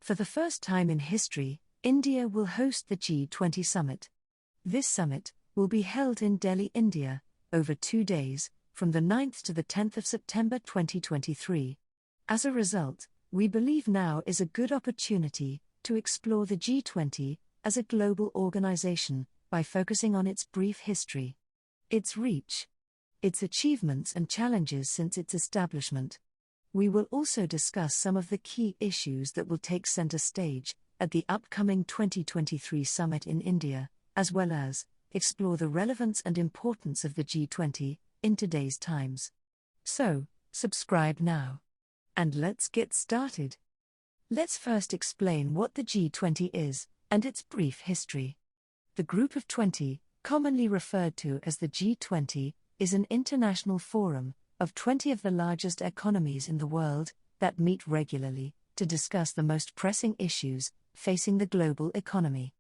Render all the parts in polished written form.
For the first time in history, India will host the G20 Summit. This summit will be held in Delhi, India, over 2 days, from the 9th to the 10th of September 2023. As a result, we believe now is a good opportunity to explore the G20 as a global organization by focusing on its brief history, its reach, its achievements and challenges since its establishment. We will also discuss some of the key issues that will take center stage at the upcoming 2023 summit in India, as well as explore the relevance and importance of the G20 in today's times. So, subscribe now. And let's get started. Let's first explain what the G20 is and its brief history. The Group of 20, commonly referred to as the G20, is an international forum of 20 of the largest economies in the world that meet regularly to discuss the most pressing issues facing the global economy.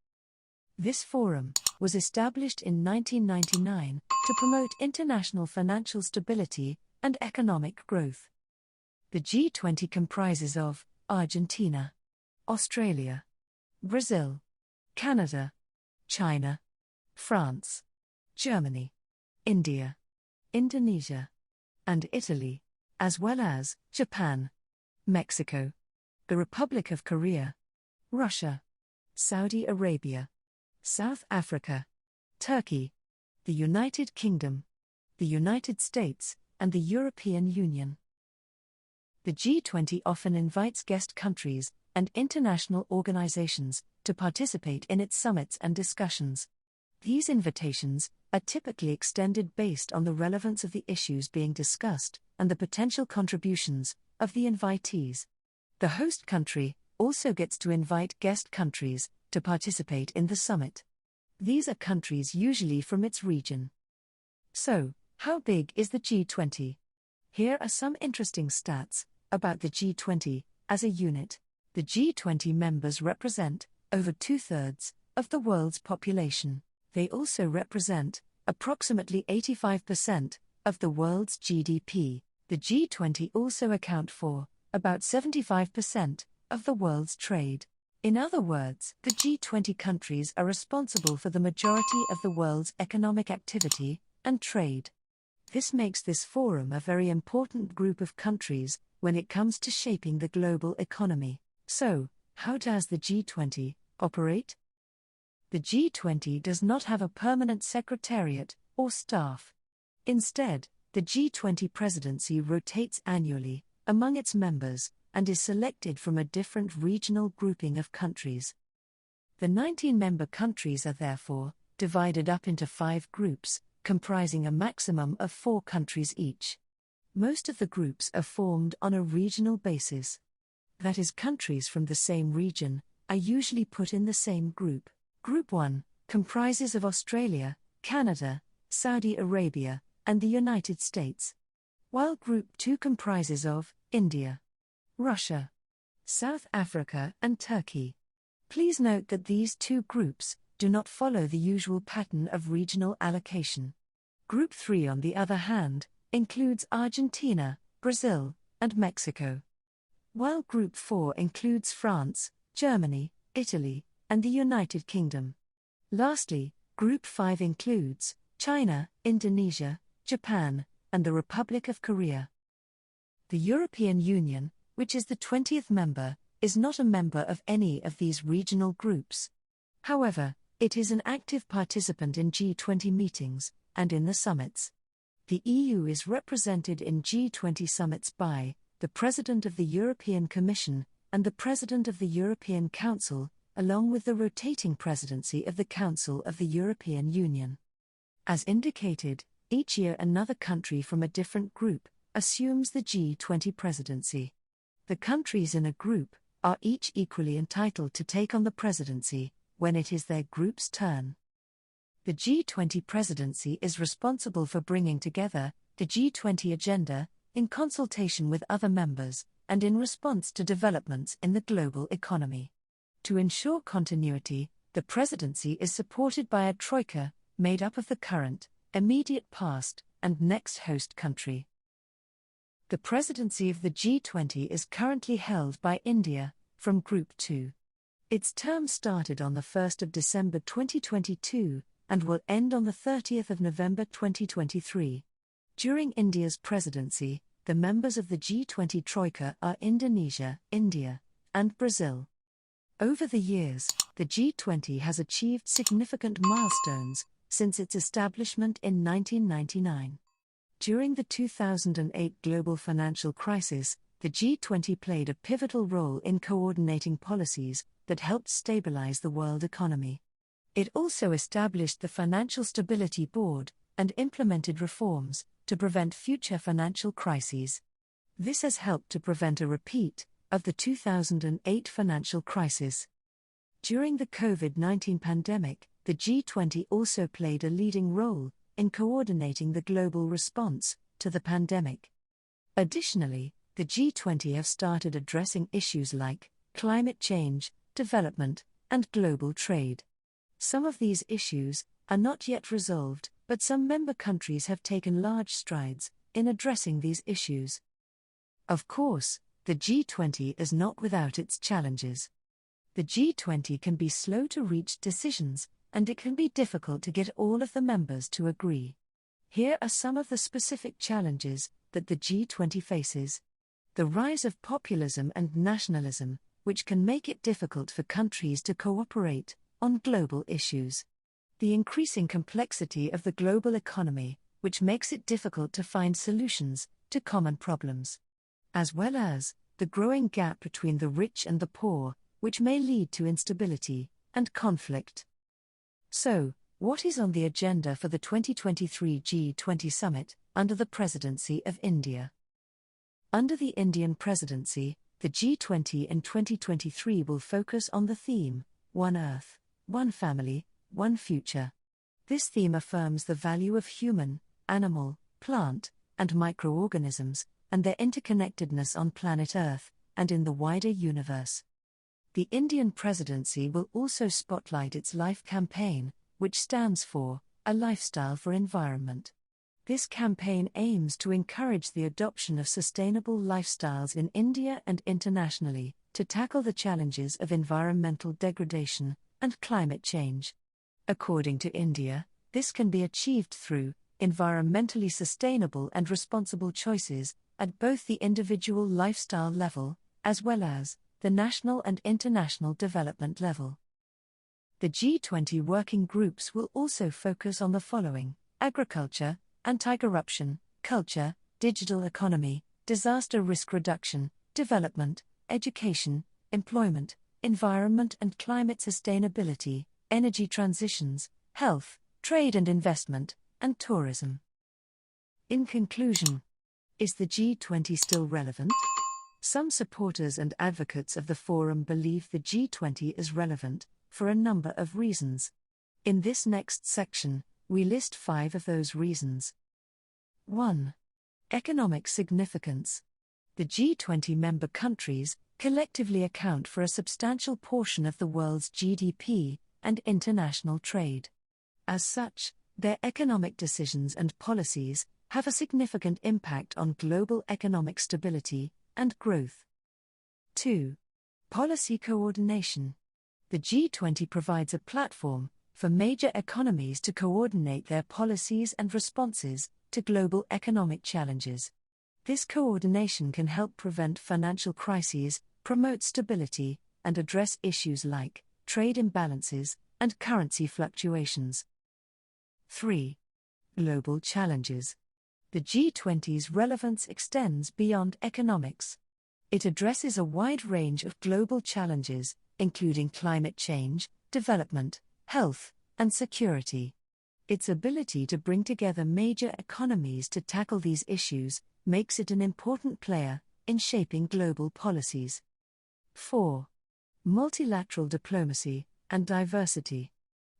This forum was established in 1999 to promote international financial stability and economic growth. The G20 comprises of Argentina, Australia, Brazil, Canada, China, France, Germany, India, Indonesia, and Italy, as well as Japan, Mexico, the Republic of Korea, Russia, Saudi Arabia, South Africa, Turkey, the United Kingdom, the United States, and the European Union. The G20 often invites guest countries and international organizations to participate in its summits and discussions. These invitations are typically extended based on the relevance of the issues being discussed and the potential contributions of the invitees. The host country also gets to invite guest countries to participate in the summit. These are countries usually from its region. So, how big is the G20? Here are some interesting stats about the G20 as a unit. The G20 members represent over 2/3 of the world's population. They also represent approximately 85% of the world's GDP. The G20 also account for about 75% of the world's trade. In other words, the G20 countries are responsible for the majority of the world's economic activity and trade. This makes this forum a very important group of countries when it comes to shaping the global economy. So, how does the G20 operate? The G20 does not have a permanent secretariat or staff. Instead, the G20 presidency rotates annually among its members and is selected from a different regional grouping of countries. The 19 member countries are therefore divided up into 5 groups, comprising a maximum of 4 countries each. Most of the groups are formed on a regional basis. That is, countries from the same region are usually put in the same group. Group 1 comprises of Australia, Canada, Saudi Arabia, and the United States, while Group 2 comprises of India, Russia, South Africa, and Turkey. Please note that these 2 groups do not follow the usual pattern of regional allocation. Group 3, on the other hand, includes Argentina, Brazil, and Mexico, while Group 4 includes France, Germany, Italy, and the United Kingdom. Lastly, Group 5 includes China, Indonesia, Japan, and the Republic of Korea. The European Union, which is the 20th member, is not a member of any of these regional groups. However, it is an active participant in G20 meetings and in the summits. The EU is represented in G20 summits by the President of the European Commission and the President of the European Council, along with the rotating presidency of the Council of the European Union. As indicated, each year another country from a different group assumes the G20 presidency. The countries in a group are each equally entitled to take on the presidency when it is their group's turn. The G20 presidency is responsible for bringing together the G20 agenda in consultation with other members and in response to developments in the global economy. To ensure continuity, the presidency is supported by a troika made up of the current, immediate past, and next host country. The presidency of the G20 is currently held by India, from Group 2. Its term started on the 1st of December 2022 and will end on the 30th of November 2023. During India's presidency, the members of the G20 Troika are Indonesia, India, and Brazil. Over the years, the G20 has achieved significant milestones since its establishment in 1999. During the 2008 global financial crisis, the G20 played a pivotal role in coordinating policies that helped stabilize the world economy. It also established the Financial Stability Board and implemented reforms to prevent future financial crises. This has helped to prevent a repeat of the 2008 financial crisis. During the COVID-19 pandemic, the G20 also played a leading role in coordinating the global response to the pandemic. Additionally, the G20 have started addressing issues like climate change, development, and global trade. Some of these issues are not yet resolved, but some member countries have taken large strides in addressing these issues. Of course, the G20 is not without its challenges. The G20 can be slow to reach decisions, and it can be difficult to get all of the members to agree. Here are some of the specific challenges that the G20 faces. The rise of populism and nationalism, which can make it difficult for countries to cooperate on global issues. The increasing complexity of the global economy, which makes it difficult to find solutions to common problems. As well as the growing gap between the rich and the poor, which may lead to instability and conflict. So, what is on the agenda for the 2023 G20 Summit under the Presidency of India? Under the Indian presidency, the G20 in 2023 will focus on the theme, One Earth, One Family, One Future. This theme affirms the value of human, animal, plant, and microorganisms, and their interconnectedness on planet Earth and in the wider universe. The Indian presidency will also spotlight its LIFE campaign, which stands for A Lifestyle for Environment. This campaign aims to encourage the adoption of sustainable lifestyles in India and internationally, to tackle the challenges of environmental degradation and climate change. According to India, this can be achieved through environmentally sustainable and responsible choices at both the individual lifestyle level, as well as the national and international development level. The G20 working groups will also focus on the following: agriculture, anti-corruption, culture, digital economy, disaster risk reduction, development, education, employment, environment and climate sustainability, energy transitions, health, trade and investment, and tourism. In conclusion, is the G20 still relevant? Some supporters and advocates of the forum believe the G20 is relevant for a number of reasons. In this next section, we list 5 of those reasons. 1. Economic significance. The G20 member countries collectively account for a substantial portion of the world's GDP and international trade. As such, their economic decisions and policies have a significant impact on global economic stability and growth. 2. Policy coordination. The G20 provides a platform for major economies to coordinate their policies and responses to global economic challenges. This coordination can help prevent financial crises, promote stability, and address issues like trade imbalances and currency fluctuations. 3. Global challenges. The G20's relevance extends beyond economics. It addresses a wide range of global challenges, including climate change, development, health, and security. Its ability to bring together major economies to tackle these issues makes it an important player in shaping global policies. 4. Multilateral diplomacy and diversity.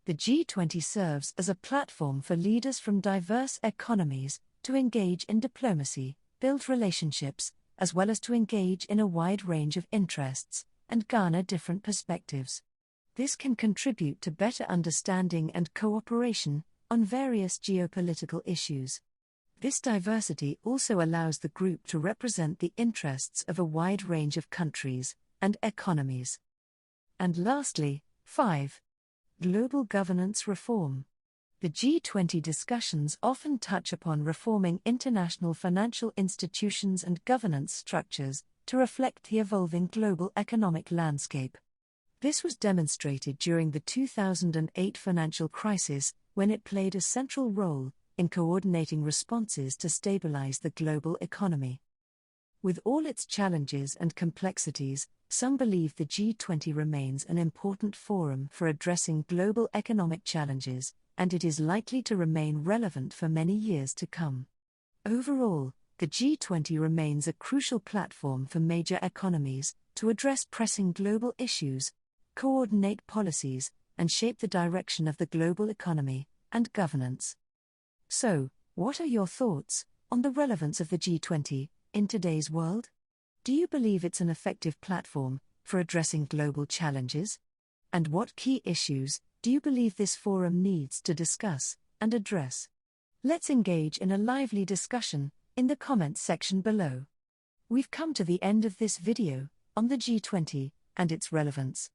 The G20 serves as a platform for leaders from diverse economies to engage in diplomacy, build relationships, as well as to engage in a wide range of interests and garner different perspectives. This can contribute to better understanding and cooperation on various geopolitical issues. This diversity also allows the group to represent the interests of a wide range of countries, and economies. And lastly, 5. Global governance reform. The G20 discussions often touch upon reforming international financial institutions and governance structures to reflect the evolving global economic landscape. This was demonstrated during the 2008 financial crisis, when it played a central role in coordinating responses to stabilize the global economy. With all its challenges and complexities, some believe the G20 remains an important forum for addressing global economic challenges, and it is likely to remain relevant for many years to come. Overall, the G20 remains a crucial platform for major economies to address pressing global issues, coordinate policies, and shape the direction of the global economy and governance. So, what are your thoughts on the relevance of the G20 in today's world? Do you believe it's an effective platform for addressing global challenges? And what key issues do you believe this forum needs to discuss and address? Let's engage in a lively discussion in the comments section below. We've come to the end of this video on the G20 and its relevance.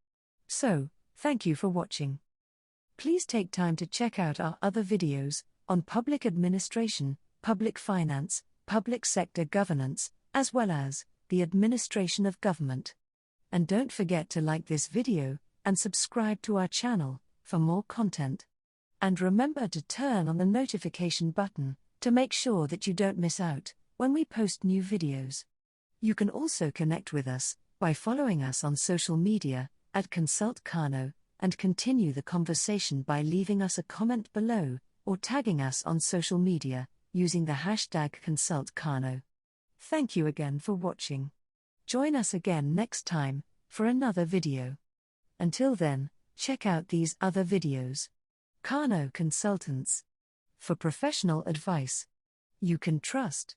So, thank you for watching. Please take time to check out our other videos on public administration, public finance, public sector governance, as well as the administration of government. And don't forget to like this video and subscribe to our channel for more content. And remember to turn on the notification button to make sure that you don't miss out when we post new videos. You can also connect with us by following us on social media at ConsultKano and continue the conversation by leaving us a comment below or tagging us on social media using the hashtag ConsultKano. Thank you again for watching. Join us again next time for another video. Until then, check out these other videos. Kano Consultants. For professional advice you can trust.